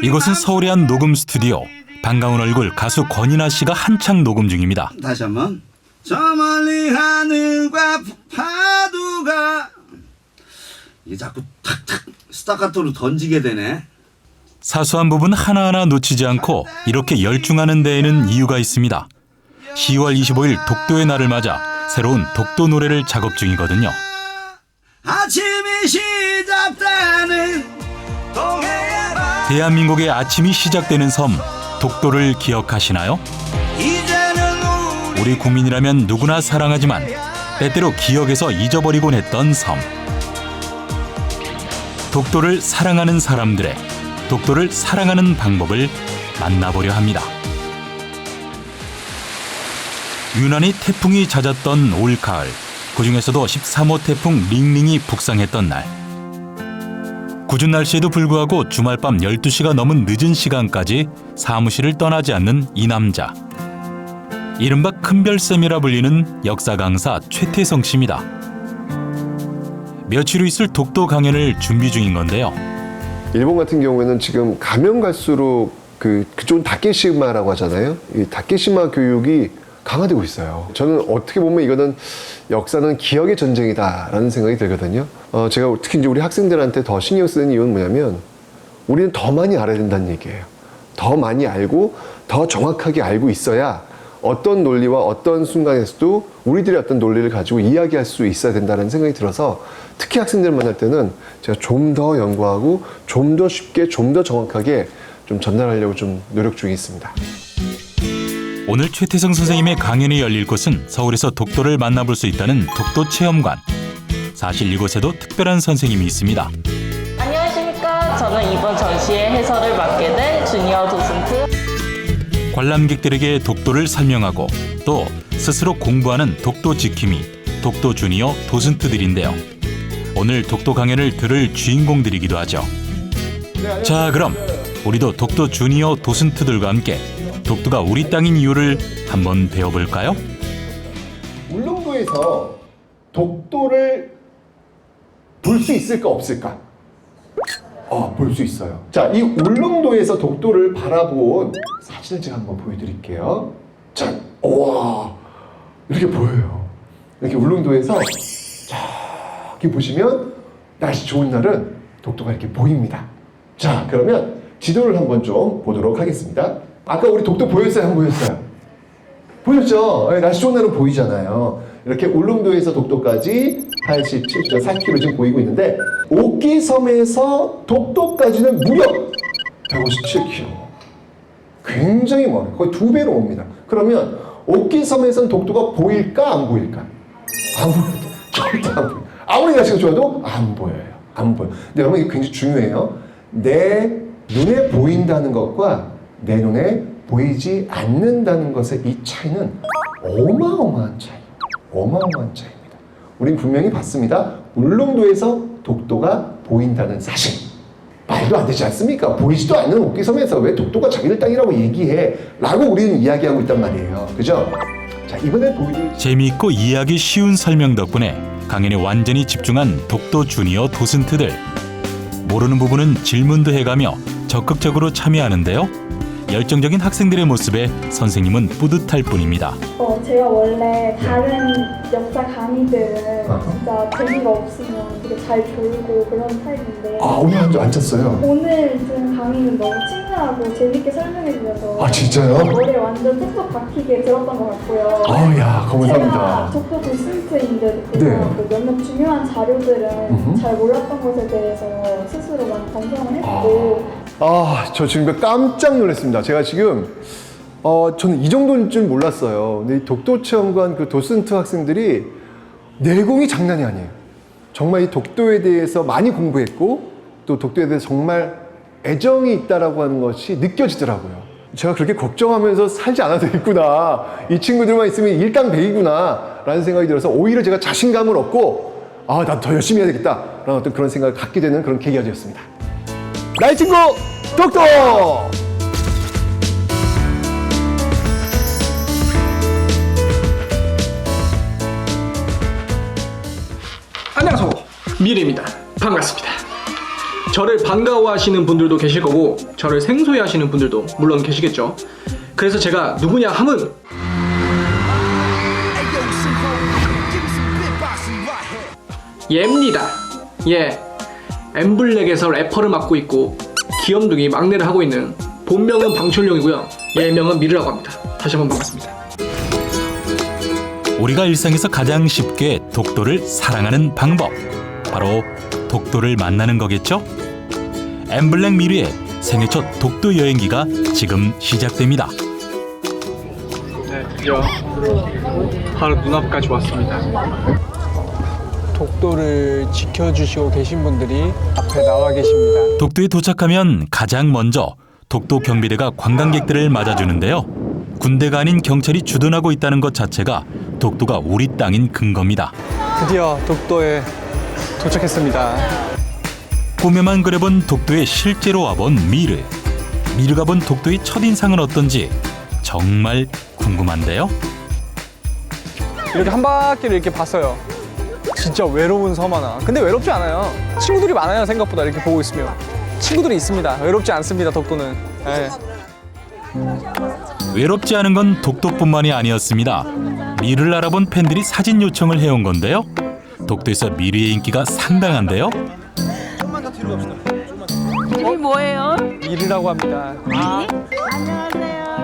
이곳은 서울의 한 녹음 스튜디오. 반가운 얼굴 가수 권이나 씨가 한창 녹음 중입니다. 다시 한번. 저 멀리 하늘과 파도가 이게 자꾸 탁탁 스타카토로 던지게 되네. 사소한 부분 하나하나 놓치지 않고 이렇게 열중하는 데에는 이유가 있습니다. 10월 25일 독도의 날을 맞아 새로운 독도 노래를 작업 중이거든요. 아침이 시작되는 동해의 밤 대한민국의 아침이 시작되는 섬 독도를 기억하시나요? 이제는 우리 국민이라면 누구나 사랑하지만 때때로 기억에서 잊어버리곤 했던 섬. 독도를 사랑하는 사람들의 독도를 사랑하는 방법을 만나보려 합니다. 유난히 태풍이 잦았던 올가을, 그중에서도 13호 태풍 링링이 북상했던 날. 궂은 날씨에도 불구하고 주말 밤 12시가 넘은 늦은 시간까지 사무실을 떠나지 않는 이 남자. 이른바 큰별쌤이라 불리는 역사 강사 최태성 씨입니다. 며칠 후 있을 독도 강연을 준비 중인 건데요. 일본 같은 경우에는 지금 가면 갈수록 그쪽은 다케시마라고 하잖아요. 이 다케시마 교육이 강화되고 있어요. 저는 어떻게 보면 이거는 역사는 기억의 전쟁이다라는 생각이 들거든요. 제가 특히 이제 우리 학생들한테 더 신경 쓰는 이유는 뭐냐면 우리는 더 많이 알아야 된다는 얘기예요. 더 많이 알고 더 정확하게 알고 있어야 어떤 논리와 어떤 순간에서도 우리들의 어떤 논리를 가지고 이야기할 수 있어야 된다는 생각이 들어서 특히 학생들을 만날 때는 제가 좀 더 연구하고 좀 더 쉽게 좀 더 정확하게 좀 전달하려고 좀 노력 중에 있습니다. 오늘 최태성 선생님의 강연이 열릴 곳은 서울에서 독도를 만나볼 수 있다는 독도체험관. 사실 이곳에도 특별한 선생님이 있습니다. 안녕하십니까. 저는 이번 전시의 해설을 맡게 된 주니어 도슨트. 관람객들에게 독도를 설명하고 또 스스로 공부하는 독도 지킴이, 독도 주니어 도슨트들인데요. 오늘 독도 강연을 들을 주인공들이기도 하죠. 자, 그럼 우리도 독도 주니어 도슨트들과 함께 독도가 우리 땅인 이유를 한번 배워볼까요? 울릉도에서 독도를 볼 수 있을까 없을까? 볼 수 있어요. 자, 이 울릉도에서 독도를 바라본 사진을 제가 한번 보여드릴게요. 자, 와, 이렇게 보여요. 이렇게 울릉도에서 저기 보시면 날씨 좋은 날은 독도가 이렇게 보입니다. 자, 그러면 지도를 한번 좀 보도록 하겠습니다. 아까 우리 독도 보였어요? 안 보였어요? 보였죠? 날씨 좋은 날은 보이잖아요. 이렇게 울릉도에서 독도까지 87.4km 지금 보이고 있는데 옥기섬에서 독도까지는 무려 157km. 굉장히 멀어요. 거의 2배로 옵니다. 그러면 옥기섬에서는 독도가 보일까 안 보일까? 안 보여요. 절대 안 보여요. 아무리 날씨가 좋아도 안 보여요. 안 보여요. 근데 여러분 이게 굉장히 중요해요. 내 눈에 보인다는 것과 내 눈에 보이지 않는다는 것의 이 차이는 어마어마한 차이. 어마어마한 차이입니다. 우린 분명히 봤습니다. 울릉도에서 독도가 보인다는 사실. 말도 안 되지 않습니까? 보이지도 않는 옥기섬에서 왜 독도가 자기들 땅이라고 얘기해? 라고 우리는 이야기하고 있단 말이에요. 그죠? 자, 이번에 보여드릴 재미있고 이해하기 쉬운 설명 덕분에 강연에 완전히 집중한 독도 주니어 도슨트들. 모르는 부분은 질문도 해가며 적극적으로 참여하는데요. 열정적인 학생들의 모습에 선생님은 뿌듯할 뿐입니다. 제가 원래 다른 역사 강의들은 진짜 재미가 없으면 되게 잘 졸고 그런 타입인데 오늘 안 잤어요? 오늘 든 강의는 너무 친절하고 재밌게 설명해 주셔서 진짜요? 머리에 완전 톡톡 박히게 들었던 것 같고요. 야, 감사합니다. 제가 독도 도슨트인데도 네. 불구하고 몇몇 중요한 자료들은 잘 몰랐던 것에 대해서 스스로 많이 반성을 했고 저 지금 깜짝 놀랐습니다. 제가 지금 저는 이 정도인 줄 몰랐어요. 근데 이 독도체험관 그 도슨트 학생들이 내공이 장난이 아니에요. 정말 이 독도에 대해서 많이 공부했고 또 독도에 대해서 정말 애정이 있다라고 하는 것이 느껴지더라고요. 제가 그렇게 걱정하면서 살지 않아도 되겠구나. 이 친구들만 있으면 일강백이구나 라는 생각이 들어서 오히려 제가 자신감을 얻고 난 더 열심히 해야 되겠다 라는 어떤 그런 생각을 갖게 되는 그런 계기가 되었습니다. 나의 친구 독도! 안녕하세요. 미래입니다. 반갑습니다. 저를 반가워하시는 분들도 계실 거고 저를 생소해하시는 분들도 물론 계시겠죠. 그래서 제가 누구냐 함은 얘입니다. 예, 엠블랙에서 래퍼를 맡고 있고 귀염둥이 막내를 하고 있는 본명은 방철용이고요. 예명은 미르라고 합니다. 다시 한번 반갑습니다. 우리가 일상에서 가장 쉽게 독도를 사랑하는 방법, 바로 독도를 만나는 거겠죠? 엠블랙 미르의 생애 첫 독도 여행기가 지금 시작됩니다. 네, 드디어 바로 눈앞까지 왔습니다. 독도를 지켜주시고 계신 분들이 앞에 나와 계십니다. 독도에 도착하면 가장 먼저 독도 경비대가 관광객들을 맞아주는데요. 군대가 아닌 경찰이 주둔하고 있다는 것 자체가 독도가 우리 땅인 근거입니다. 드디어 독도에 도착했습니다. 꿈에만 그려본 독도에 실제로 와본 미르. 미르가 본 독도의 첫인상은 어떤지 정말 궁금한데요. 이렇게 한 바퀴를 이렇게 봤어요. 진짜 외로운 섬 하나. 근데 외롭지 않아요. 친구들이 많아요, 생각보다. 이렇게 보고 있으면 친구들이 있습니다. 외롭지 않습니다, 독도는. 네. 외롭지 않은 건 독도뿐만이 아니었습니다. 미르를 알아본 팬들이 사진 요청을 해온 건데요. 독도에서 미르의 인기가 상당한데요. 이름이 뭐예요? 미르라고 합니다.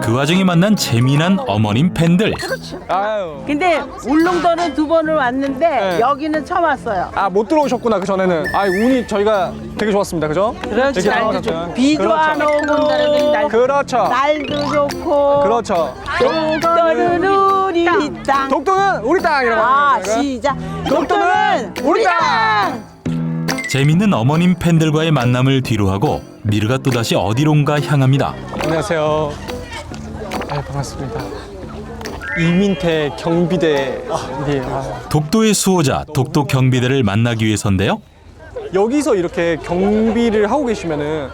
그 와중에 만난 재미난 어머님 팬들. 아유. 근데 울릉도는 2번을 왔는데 네. 여기는 처음 왔어요. 아, 못 들어오셨구나, 그 전에는. 아, 운이 저희가 되게 좋았습니다, 그죠? 그렇지, 이렇게 날도 나와서. 좋고 비도 안 오고 그렇죠. 날도 좋고 그렇죠. 독도는 우리 땅. 독도는 우리 땅이라고 아, 합니다. 시작. 독도는 우리 땅. 재밌는 어머님 팬들과의 만남을 뒤로하고 미르가 또다시 어디론가 향합니다. 안녕하세요. 네, 반갑습니다. 이민태 경비대. 네, 독도의 수호자 독도 경비대를 만나기 위해서인데요. 여기서 이렇게 경비를 하고 계시면은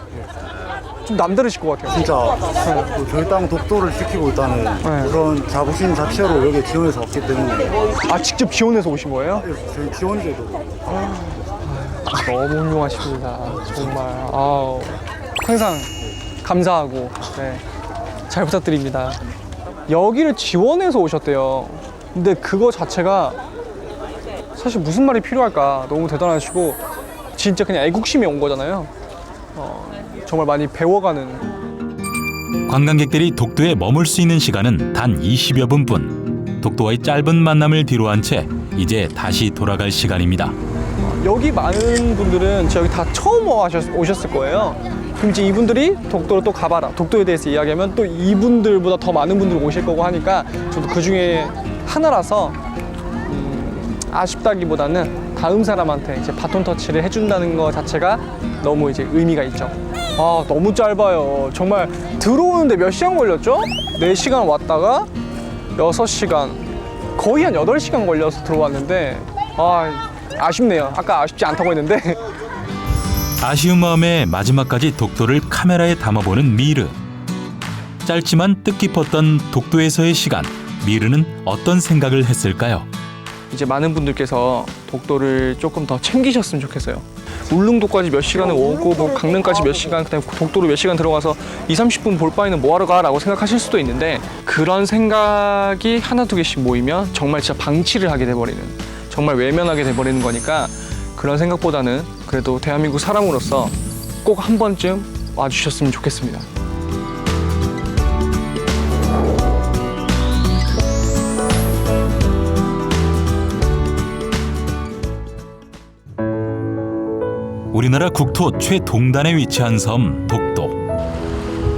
좀 남다르실 것 같아요. 진짜 그 저희 땅 독도를 지키고 있다는 그런 자부심 자체로 여기 지원해서 왔기 때문에 아, 직접 지원해서 오신 거예요? 저희 지원제도 너무 훌륭하십니다. 정말. 아우, 항상 감사하고 네, 잘 부탁드립니다. 여기를 지원해서 오셨대요. 근데 그거 자체가 사실 무슨 말이 필요할까 너무 대단하시고 진짜 그냥 애국심이 온 거잖아요. 정말 많이 배워가는. 관광객들이 독도에 머물 수 있는 시간은 단 20여 분뿐. 독도와의 짧은 만남을 뒤로한 채 이제 다시 돌아갈 시간입니다. 여기 많은 분들은 여기 다 처음 오셨을 거예요. 그럼 이제 이분들이 독도를 또 가봐라, 독도에 대해서 이야기하면 또 이분들보다 더 많은 분들이 오실 거고 하니까 저도 그 중에 하나라서 아쉽다기보다는 다음 사람한테 이제 바톤 터치를 해준다는 거 자체가 너무 이제 의미가 있죠. 아, 너무 짧아요. 정말 들어오는데 몇 시간 걸렸죠? 4시간 왔다가 6시간, 거의 한 8시간 걸려서 들어왔는데 아쉽네요. 아까 아쉽지 않다고 했는데 아쉬운 마음에 마지막까지 독도를 카메라에 담아보는 미르. 짧지만 뜻깊었던 독도에서의 시간, 미르는 어떤 생각을 했을까요? 이제 많은 분들께서 독도를 조금 더 챙기셨으면 좋겠어요. 울릉도까지 몇 시간을 오고 뭐 강릉까지 몇 시간, 그다음에 독도로 몇 시간 들어가서 20-30분 볼 바에는 뭐하러 가라고 생각하실 수도 있는데 그런 생각이 하나 두 개씩 모이면 정말 진짜 방치를 하게 돼버리는, 정말 외면하게 돼버리는 거니까 그런 생각보다는 그래도 대한민국 사람으로서 꼭 한 번쯤 와주셨으면 좋겠습니다. 우리나라 국토 최동단에 위치한 섬 독도.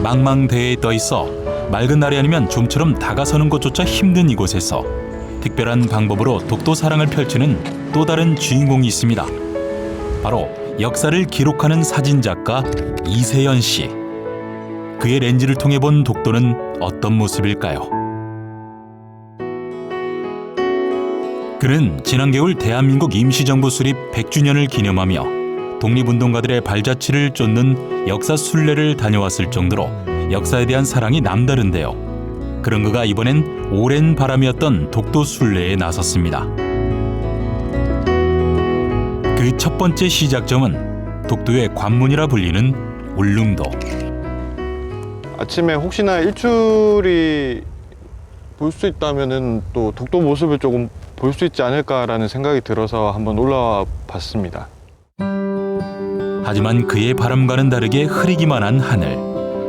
망망대해에 떠 있어 맑은 날이 아니면 좀처럼 다가서는 것조차 힘든 이곳에서 특별한 방법으로 독도 사랑을 펼치는 또 다른 주인공이 있습니다. 바로 역사를 기록하는 사진작가 이세연 씨. 그의 렌즈를 통해 본 독도는 어떤 모습일까요? 그는 지난 겨울 대한민국 임시정부 수립 100주년을 기념하며 독립운동가들의 발자취를 쫓는 역사 순례를 다녀왔을 정도로 역사에 대한 사랑이 남다른데요. 그런 그가 이번엔 오랜 바람이었던 독도 순례에 나섰습니다. 그 첫 번째 시작점은 독도의 관문이라 불리는 울릉도. 아침에 혹시나 일출이 볼 수 있다면은 또 독도 모습을 조금 볼 수 있지 않을까라는 생각이 들어서 한번 올라와 봤습니다. 하지만 그의 바람과는 다르게 흐리기만 한 하늘.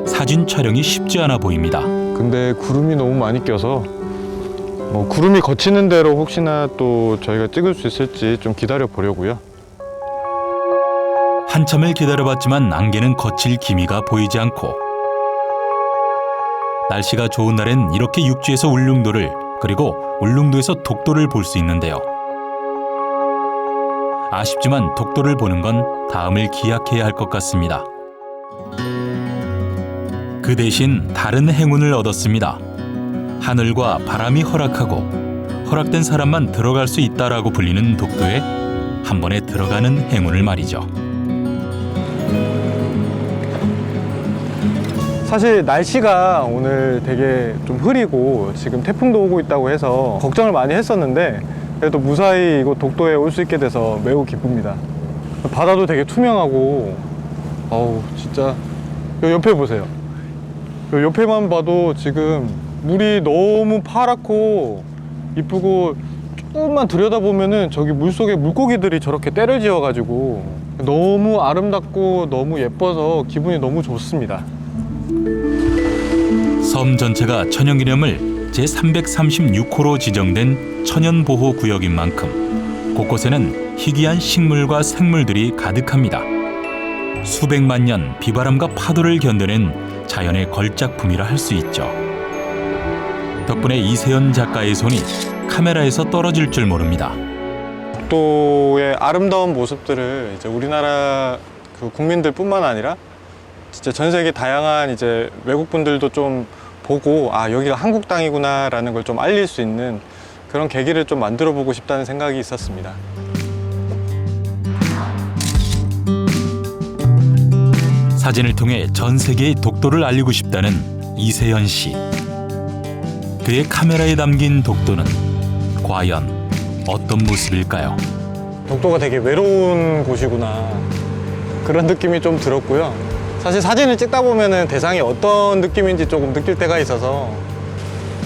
사진 촬영이 쉽지 않아 보입니다. 근데 구름이 너무 많이 껴서 뭐 구름이 걷히는 대로 혹시나 또 저희가 찍을 수 있을지 좀 기다려 보려고요. 한참을 기다려봤지만 안개는 거칠 기미가 보이지 않고, 날씨가 좋은 날엔 이렇게 육지에서 울릉도를, 그리고 울릉도에서 독도를 볼 수 있는데요. 아쉽지만 독도를 보는 건 다음을 기약해야 할 것 같습니다. 그 대신 다른 행운을 얻었습니다. 하늘과 바람이 허락하고 허락된 사람만 들어갈 수 있다라고 불리는 독도에 한 번에 들어가는 행운을 말이죠. 사실 날씨가 오늘 되게 좀 흐리고 지금 태풍도 오고 있다고 해서 걱정을 많이 했었는데 그래도 무사히 이곳 독도에 올 수 있게 돼서 매우 기쁩니다. 바다도 되게 투명하고 어우 진짜 요 옆에 보세요. 요 옆에만 봐도 지금 물이 너무 파랗고 이쁘고 조금만 들여다보면은 저기 물속에 물고기들이 저렇게 때를 지어가지고 너무 아름답고 너무 예뻐서 기분이 너무 좋습니다. 섬 전체가 천연기념물 제336호로 지정된 천연보호구역인 만큼 곳곳에는 희귀한 식물과 생물들이 가득합니다. 수백만 년 비바람과 파도를 견뎌낸 자연의 걸작품이라 할 수 있죠. 덕분에 이세연 작가의 손이 카메라에서 떨어질 줄 모릅니다. 독도의 아름다운 모습들을 이제 우리나라 그 국민들뿐만 아니라 진짜 전 세계 다양한 이제 외국 분들도 좀 보고 아 여기가 한국 땅이구나라는 걸 좀 알릴 수 있는 그런 계기를 좀 만들어 보고 싶다는 생각이 있었습니다. 사진을 통해 전 세계에 독도를 알리고 싶다는 이세연 씨. 그의 카메라에 담긴 독도는 과연 어떤 모습일까요? 독도가 되게 외로운 곳이구나 그런 느낌이 좀 들었고요. 사실 사진을 찍다 보면은 대상이 어떤 느낌인지 조금 느낄 때가 있어서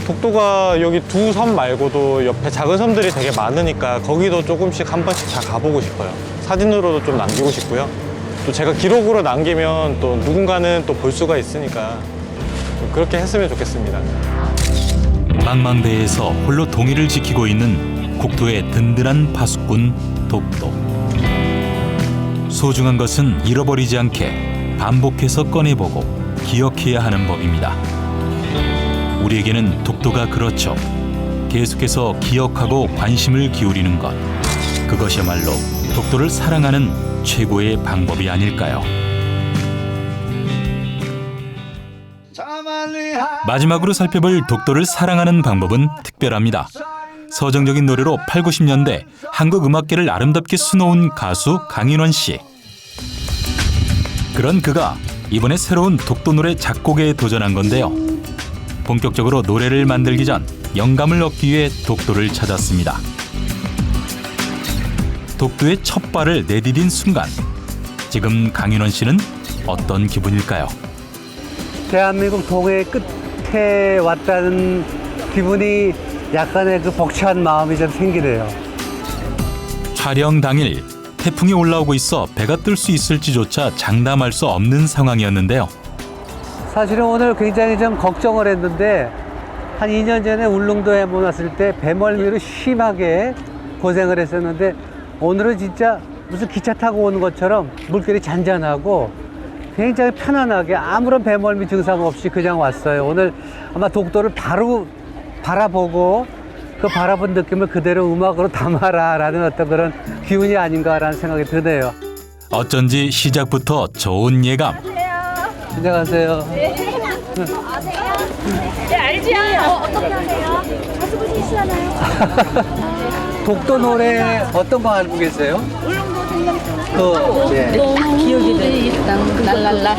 독도가 여기 두 섬 말고도 옆에 작은 섬들이 되게 많으니까 거기도 조금씩 한 번씩 다 가보고 싶어요. 사진으로도 좀 남기고 싶고요. 또 제가 기록으로 남기면 또 누군가는 또 볼 수가 있으니까 좀 그렇게 했으면 좋겠습니다. 망망대해에서 홀로 동해를 지키고 있는 국토의 든든한 파수꾼 독도. 소중한 것은 잃어버리지 않게 반복해서 꺼내보고 기억해야 하는 법입니다. 우리에게는 독도가 그렇죠. 계속해서 기억하고 관심을 기울이는 것. 그것이야말로 독도를 사랑하는 최고의 방법이 아닐까요? 마지막으로 살펴볼 독도를 사랑하는 방법은 특별합니다. 서정적인 노래로 8, 90년대 한국 음악계를 아름답게 수놓은 가수 강인원 씨. 그런 그가 이번에 새로운 독도 노래 작곡에 도전한 건데요. 본격적으로 노래를 만들기 전 영감을 얻기 위해 독도를 찾았습니다. 독도의 첫 발을 내디딘 순간, 지금 강인원 씨는 어떤 기분일까요? 대한민국 동해 끝에 왔다는 기분이 약간의 그 벅찬 마음이 좀 생기네요. 촬영 당일 태풍이 올라오고 있어 배가 뜰 수 있을지조차 장담할 수 없는 상황이었는데요. 사실은 오늘 굉장히 좀 걱정을 했는데 한 2년 전에 울릉도에 한번 왔을 때 배멀미로 심하게 고생을 했었는데 오늘은 진짜 무슨 기차 타고 오는 것처럼 물결이 잔잔하고 굉장히 편안하게 아무런 배멀미 증상 없이 그냥 왔어요. 오늘 아마 독도를 바로 바라보고 그 바라본 느낌을 그대로 음악으로 담아라라는 어떤 그런 기운이 아닌가라는 생각이 드네요. 어쩐지 시작부터 좋은 예감. 안녕하세요. 네, 알지요. 어떻게 하세요? 자주 보시잖아요. 독도 노래 어떤 거 알고 계세요? 울릉도 생명수. 기억이 돼. 랄랄라.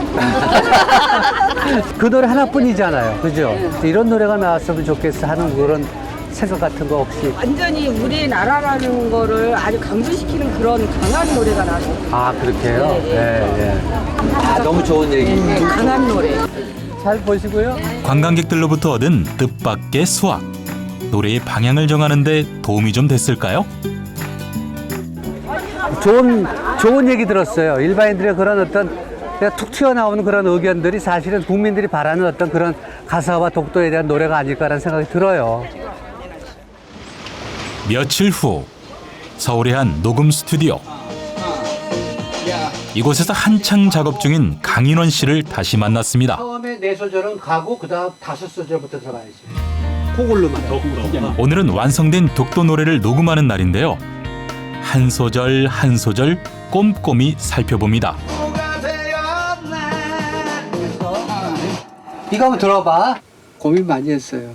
그 노래 하나뿐이잖아요. 그죠? 이런 노래가 나왔으면 좋겠어 하는 그런 생각 같은 거 혹시? 완전히 우리나라라는 거를 아주 강조시키는 그런 강한 노래가 나고. 아, 그렇게요? 네, 네. 아, 너무 좋은 얘기. 강한 노래. 잘 보시고요. 관광객들로부터 얻은 뜻밖의 수확. 노래의 방향을 정하는 데 도움이 좀 됐을까요? 좋은 얘기 들었어요. 일반인들의 그런 어떤 그냥 툭 튀어나오는 그런 의견들이 사실은 국민들이 바라는 어떤 그런 가사와 독도에 대한 노래가 아닐까라는 생각이 들어요. 며칠 후 서울의 한 녹음 스튜디오. 이곳에서 한창 작업 중인 강인원 씨를 다시 만났습니다. 처음에 4소절은 가고 그다음 5소절부터 들어가야지. 그걸로만. 오늘은 완성된 독도 노래를 녹음하는 날인데요. 한 소절 한 소절 꼼꼼히 살펴봅니다. 이거 한번 들어봐. 고민 많이 했어요.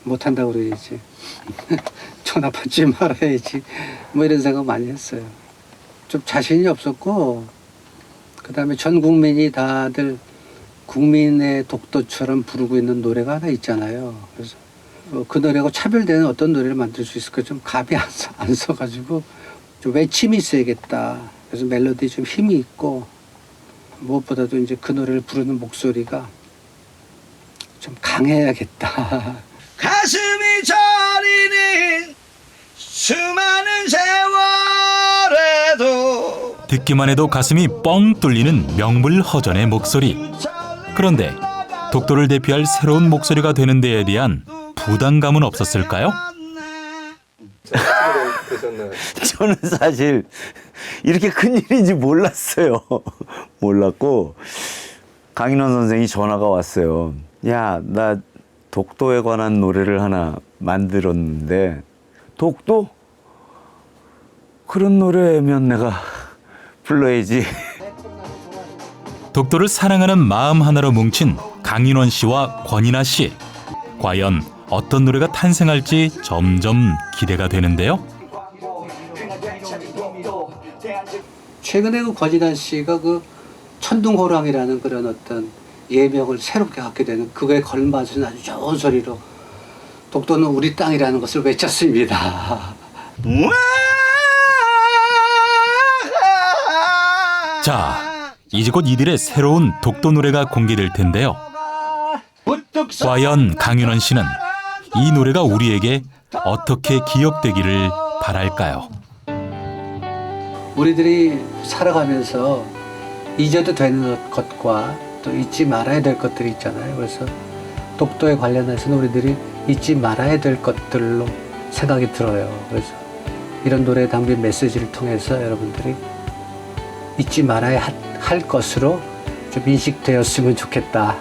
못한다고 그래야지. 전화 받지 말아야지. 뭐 이런 생각 많이 했어요. 좀 자신이 없었고, 그 다음에 전 국민이 다들 국민의 독도처럼 부르고 있는 노래가 하나 있잖아요. 그래서 그 노래하고 차별되는 어떤 노래를 만들 수 있을까 좀 감이 안 서가지고 좀 외침이 있어야겠다. 그래서 멜로디에 좀 힘이 있고, 무엇보다도 이제 그 노래를 부르는 목소리가 좀 강해야겠다. 가슴이 저리는 수많은 세월에도 듣기만 해도 가슴이 뻥 뚫리는 명불허전의 목소리. 그런데 독도를 대표할 새로운 목소리가 되는 데에 대한 부담감은 없었을까요? 저는 사실 이렇게 큰일인지 몰랐어요. 몰랐고 강인원 선생이 전화가 왔어요. 야, 나 독도에 관한 노래를 하나 만들었는데 독도? 그런 노래면 내가 불러야지. 독도를 사랑하는 마음 하나로 뭉친 강인원 씨와 권인아 씨. 과연 어떤 노래가 탄생할지 점점 기대가 되는데요. 최근에 그 권인아 씨가 그 천둥호랑이라는 그런 어떤 예명을 새롭게 갖게 되는 그거에 걸맞은 아주 좋은 소리로 독도는 우리 땅이라는 것을 외쳤습니다. 자, 이제 곧 이들의 새로운 독도 노래가 공개될 텐데요. 과연 강인원 씨는 이 노래가 우리에게 어떻게 기억되기를 바랄까요? 우리들이 살아가면서 잊어도 되는 것과 또 잊지 말아야 될 것들이 있잖아요. 그래서 독도에 관련해서는 우리들이 잊지 말아야 될 것들로 생각이 들어요. 그래서 이런 노래에 담긴 메시지를 통해서 여러분들이 잊지 말아야 할 것으로 좀 인식되었으면 좋겠다.